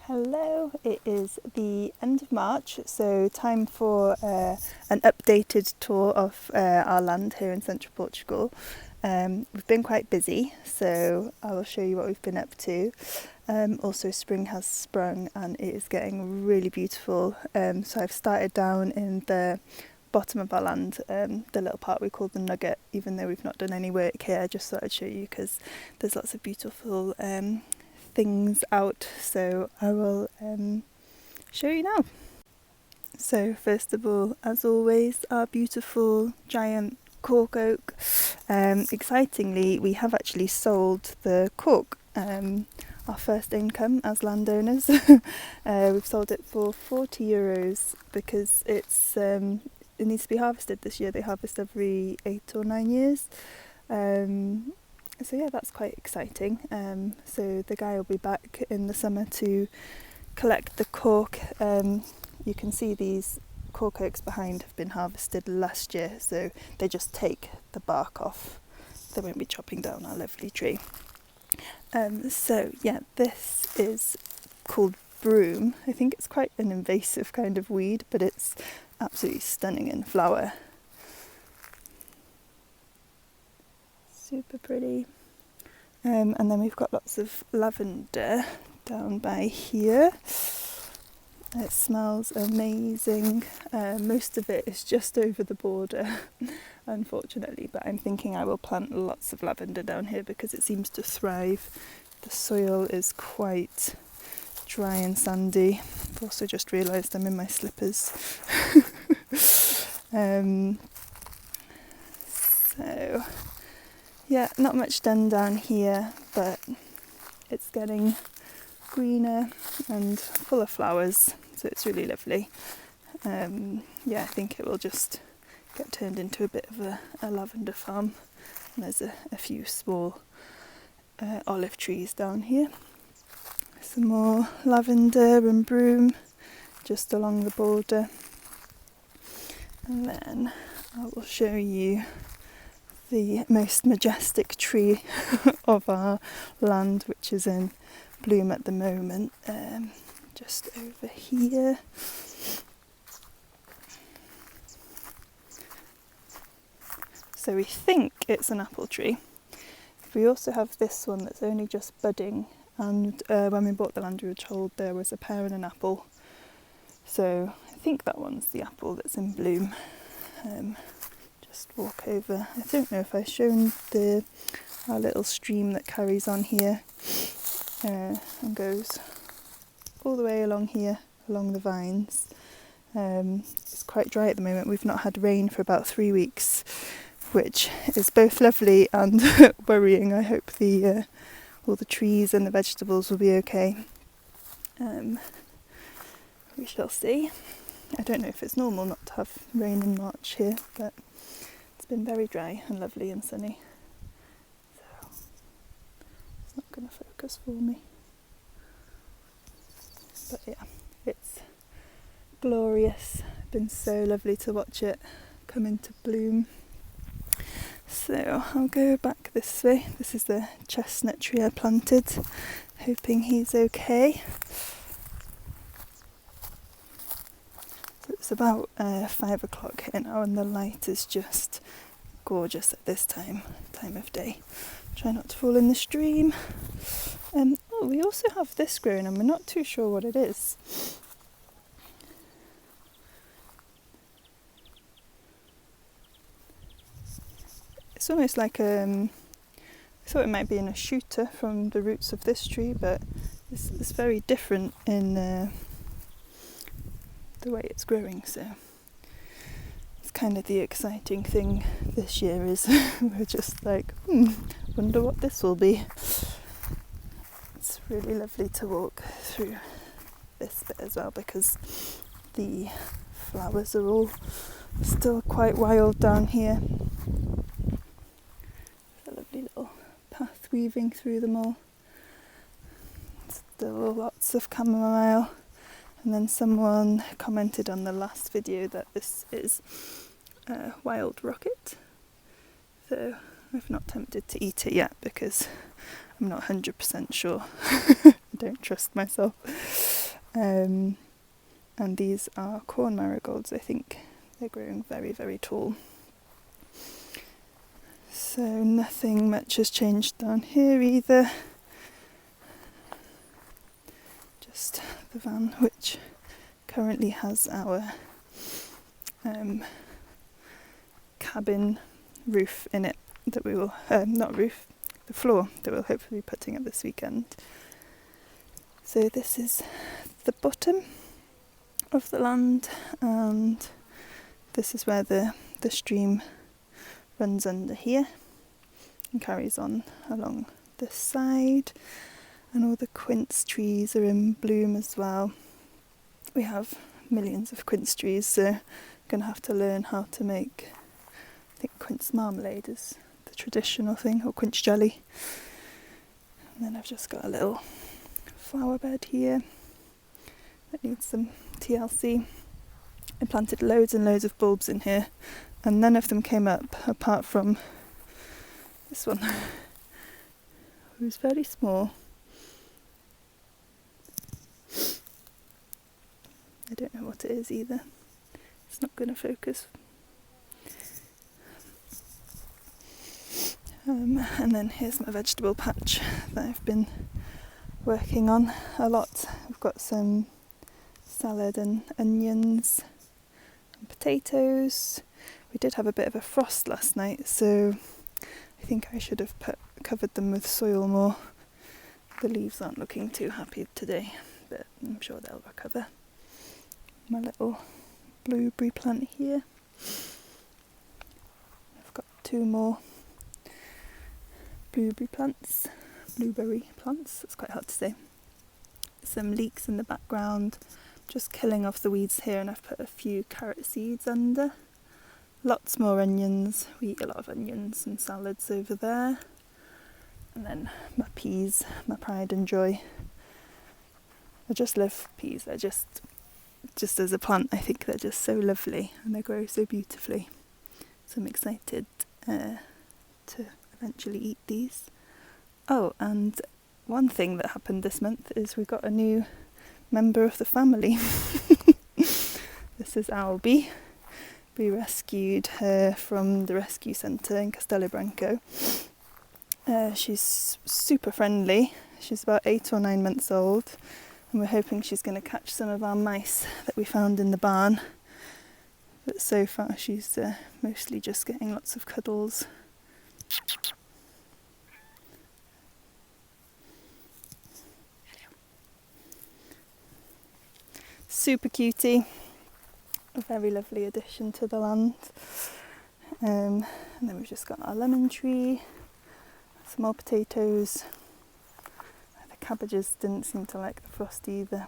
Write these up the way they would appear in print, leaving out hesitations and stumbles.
Hello, it is the end of March, so time for an updated tour of our land here in central Portugal. We've been quite busy, so I will show you what we've been up to. Also, spring has sprung and it is getting really beautiful. So I've started down in the bottom of our land, the little part we call the nugget, even though we've not done any work here. I just thought I'd show you because there's lots of beautiful things out, so I will show you now. So first of all, as always, our beautiful giant cork oak. Excitingly, we have actually sold the cork, our first income as landowners. We've sold it for €40 because it needs to be harvested this year. They harvest every 8 or 9 years. So yeah, that's quite exciting. So the guy will be back in the summer to collect the cork. You can see these cork oaks behind have been harvested last year, so they just take the bark off. They won't be chopping down our lovely tree. So yeah, this is called broom. I think it's quite an invasive kind of weed, but it's absolutely stunning in flower. Super pretty. And then we've got lots of lavender down by here. It smells amazing. Most of it is just over the border, unfortunately, but I'm thinking I will plant lots of lavender down here because it seems to thrive. The soil is quite dry and sandy. I've also just realised I'm in my slippers. So yeah, not much done down here, but it's getting greener and full of flowers, so it's really lovely. Yeah, I think it will just get turned into a bit of a lavender farm. And there's a few small olive trees down here. Some more lavender and broom just along the border. And then I will show you the most majestic tree of our land, which is in bloom at the moment, just over here. So we think it's an apple tree. We also have this one that's only just budding, and when we bought the land we were told there was a pear and an apple, so I think that one's the apple that's in bloom. Just walk over. I don't know if I've shown our little stream that carries on here and goes all the way along here, along the vines. It's quite dry at the moment. We've not had rain for about 3 weeks, which is both lovely and worrying. I hope all the trees and the vegetables will be okay. We shall see. I don't know if it's normal not to have rain in March here, but it's been very dry and lovely and sunny. So it's not going to focus for me. But yeah, it's glorious. It's been so lovely to watch it come into bloom. So I'll go back this way. This is the chestnut tree I planted, hoping he's okay. So it's about 5 o'clock here now, and the light is just gorgeous at this time of day. Try not to fall in the stream. We also have this growing and we're not too sure what it is. It's almost like I thought it might be in a shooter from the roots of this tree, but it's very different in the way it's growing, so it's kind of the exciting thing this year is we're just like, wonder what this will be. It's really lovely to walk through this bit as well because the flowers are all still quite wild down here. There's a lovely little path weaving through them all. Still lots of chamomile. And then someone commented on the last video that this is wild rocket. So I've not tempted to eat it yet because I'm not 100% sure I don't trust myself. And these are corn marigolds, I think. They're growing very, very tall. So nothing much has changed down here either. Just the van, which currently has our cabin roof in it that we will, the floor that we'll hopefully be putting up this weekend. So this is the bottom of the land, and this is where the stream runs under here and carries on along this side, and all the quince trees are in bloom as well. We have millions of quince trees, so I'm going to have to learn how to make, I think quince marmalade is the traditional thing, or quince jelly. And then I've just got a little flower bed here that needs some TLC. I planted loads and loads of bulbs in here, and none of them came up apart from this one, who's very small. I don't know what it is either. It's not going to focus. And then here's my vegetable patch that I've been working on a lot. I've got some salad and onions and potatoes. We did have a bit of a frost last night, so I think I should have covered them with soil more. The leaves aren't looking too happy today, but I'm sure they'll recover. My little blueberry plant here. I've got 2 more blueberry plants, that's quite hard to say. Some leeks in the background, just killing off the weeds here, and I've put a few carrot seeds under. Lots more onions, we eat a lot of onions and salads over there. And then my peas, my pride and joy. I just love peas, they're just as a plant, I think they're just so lovely and they grow so beautifully. So I'm excited to eventually eat these. Oh, and one thing that happened this month is we got a new member of the family. This is Albi. We rescued her from the rescue centre in Castelo Branco. She's super friendly. She's about 8 or 9 months old, and we're hoping she's going to catch some of our mice that we found in the barn. But so far she's mostly just getting lots of cuddles. Super cutie, a very lovely addition to the land. And then we've just got our lemon tree, some more potatoes. The cabbages didn't seem to like the frost either,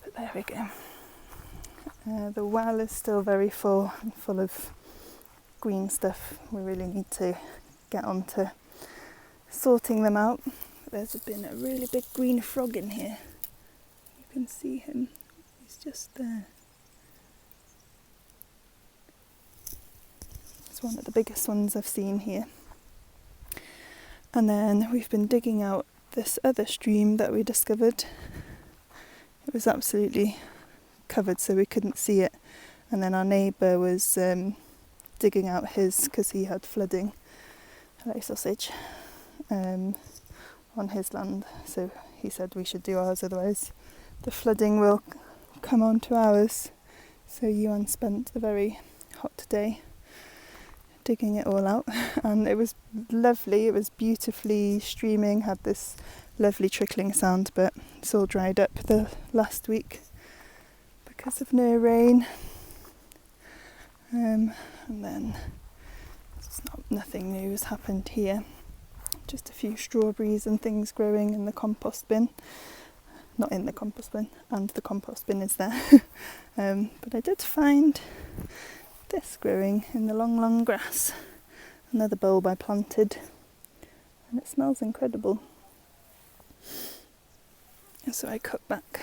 but there we go. The well is still very full and full of green stuff. We really need to get on to sorting them out. There's been a really big green frog in here. You can see him, he's just there. It's one of the biggest ones I've seen here. And then we've been digging out this other stream that we discovered. It was absolutely covered so we couldn't see it, and then our neighbour was digging out his because he had flooding, hello sausage, on his land, so he said we should do ours, otherwise the flooding will come on to ours. So Iwan spent a very hot day digging it all out, and it was lovely. It was beautifully streaming, had this lovely trickling sound, but it's all dried up the last week because of no rain. And then nothing new has happened here, just a few strawberries and things growing in the compost bin. Not in the compost bin, and the compost bin is there. But I did find this growing in the long grass, another bulb I planted, and it smells incredible. And so I cut back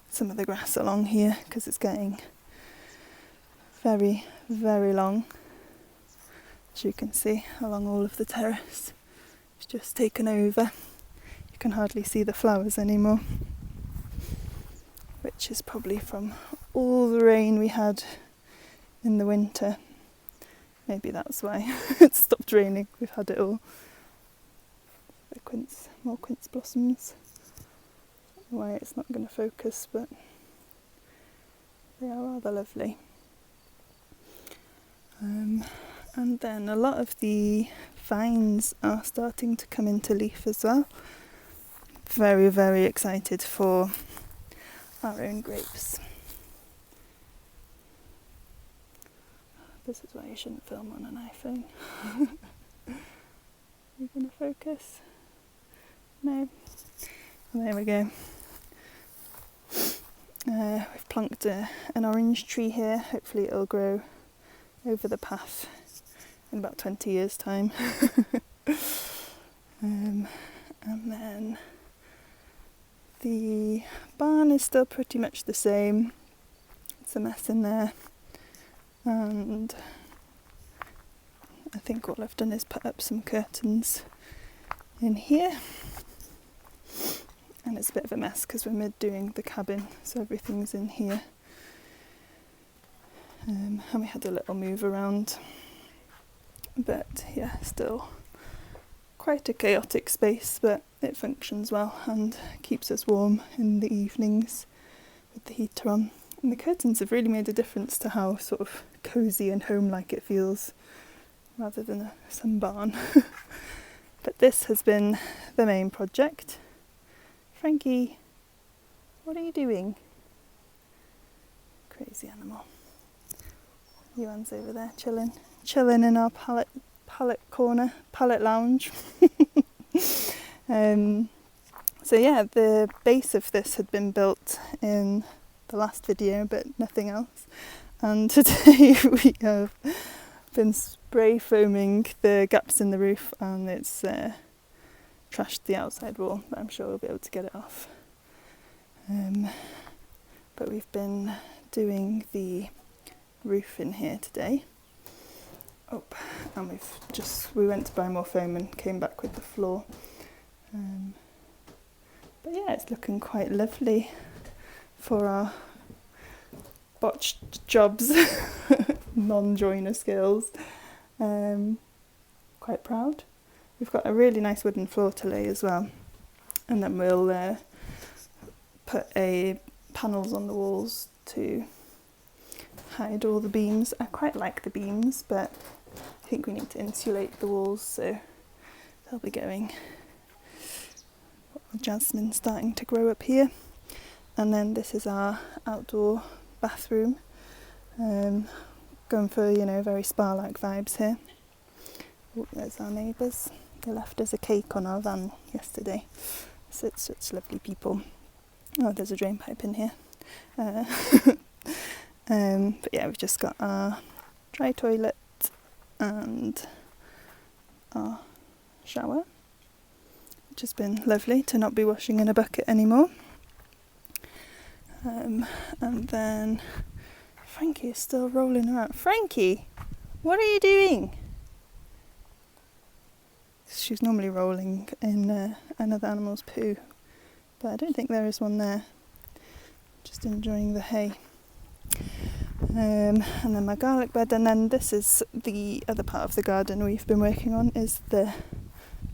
some of the grass along here because it's getting very, very long. As you can see, along all of the terrace, it's just taken over. You can hardly see the flowers anymore, which is probably from all the rain we had in the winter. Maybe that's why it stopped raining. We've had it all. More quince blossoms. I don't know why it's not going to focus, but they are rather lovely. And then a lot of the vines are starting to come into leaf as well. Very, very excited for our own grapes. This is why you shouldn't film on an iPhone. Are you going to focus? No? Well, there we go. We've plunked an orange tree here. Hopefully it'll grow over the path in about 20 years' time. And then the barn is still pretty much the same. It's a mess in there. And I think all I've done is put up some curtains in here. And it's a bit of a mess because we're mid-doing the cabin, so everything's in here. And we had a little move around. But yeah, still quite a chaotic space, but it functions well and keeps us warm in the evenings with the heater on. And the curtains have really made a difference to how sort of cosy and home-like it feels, rather than some barn. But this has been the main project. Frankie, what are you doing? Crazy animal. Iwan's over there chilling in our pallet corner, pallet lounge. So yeah, the base of this had been built in the last video, but nothing else. And today we have been spray foaming the gaps in the roof, and it's trashed the outside wall, but I'm sure we'll be able to get it off. But we've been doing the roof in here today. Oh, and we went to buy more foam and came back with the floor. But yeah, it's looking quite lovely for our botched jobs, non-joiner skills. Quite proud. We've got a really nice wooden floor to lay as well, and then we'll put panels on the walls to hide all the beams. I quite like the beams, but I think we need to insulate the walls, so they'll be going. Jasmine starting to grow up here, and then this is our outdoor bathroom. Going for, very spa-like vibes here. Oh, there's our neighbours. They left us a cake on our van yesterday. Such lovely people. Oh, there's a drain pipe in here. But yeah, we've just got our dry toilet and our shower, which has been lovely to not be washing in a bucket anymore. And then Frankie is still rolling around. Frankie, what are you doing? She's normally rolling in another animal's poo, but I don't think there is one there. Just enjoying the hay. And then my garlic bed, and then this is the other part of the garden we've been working on, is the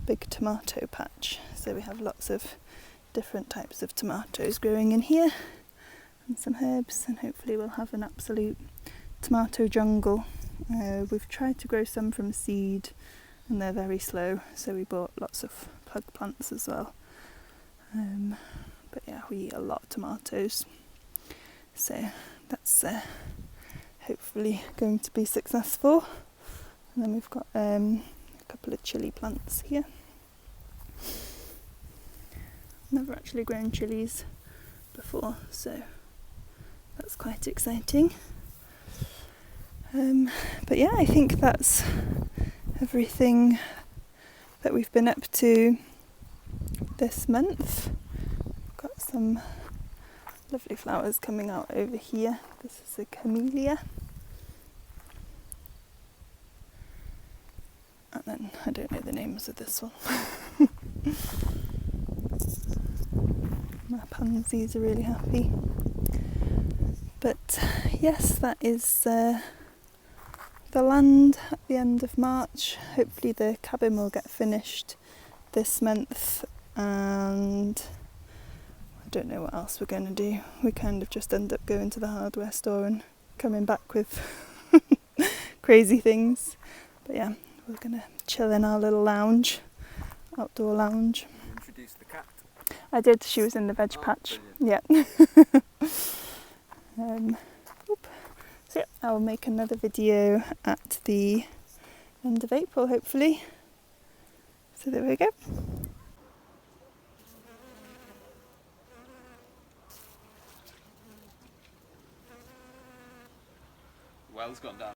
big tomato patch. So we have lots of different types of tomatoes growing in here, and some herbs, and hopefully we'll have an absolute tomato jungle. We've tried to grow some from seed, and they're very slow, so we bought lots of plug plants as well. But yeah, we eat a lot of tomatoes, so that's hopefully going to be successful. And then we've got a couple of chilli plants here. Never actually grown chilies before, so that's quite exciting. But yeah, I think that's everything that we've been up to this month. We've got some lovely flowers coming out over here. This is a camellia. And then I don't know the names of this one. My pansies are really happy. But yes, that is the land at the end of March. Hopefully the cabin will get finished this month, and I don't know what else we're going to do. We kind of just end up going to the hardware store and coming back with crazy things. But yeah, we're going to chill in our little lounge, outdoor lounge. You introduced the cat? I did, she was in the veg patch. Brilliant. Yeah. So yeah, I'll make another video at the end of April, hopefully. So there we go. Well's gone down.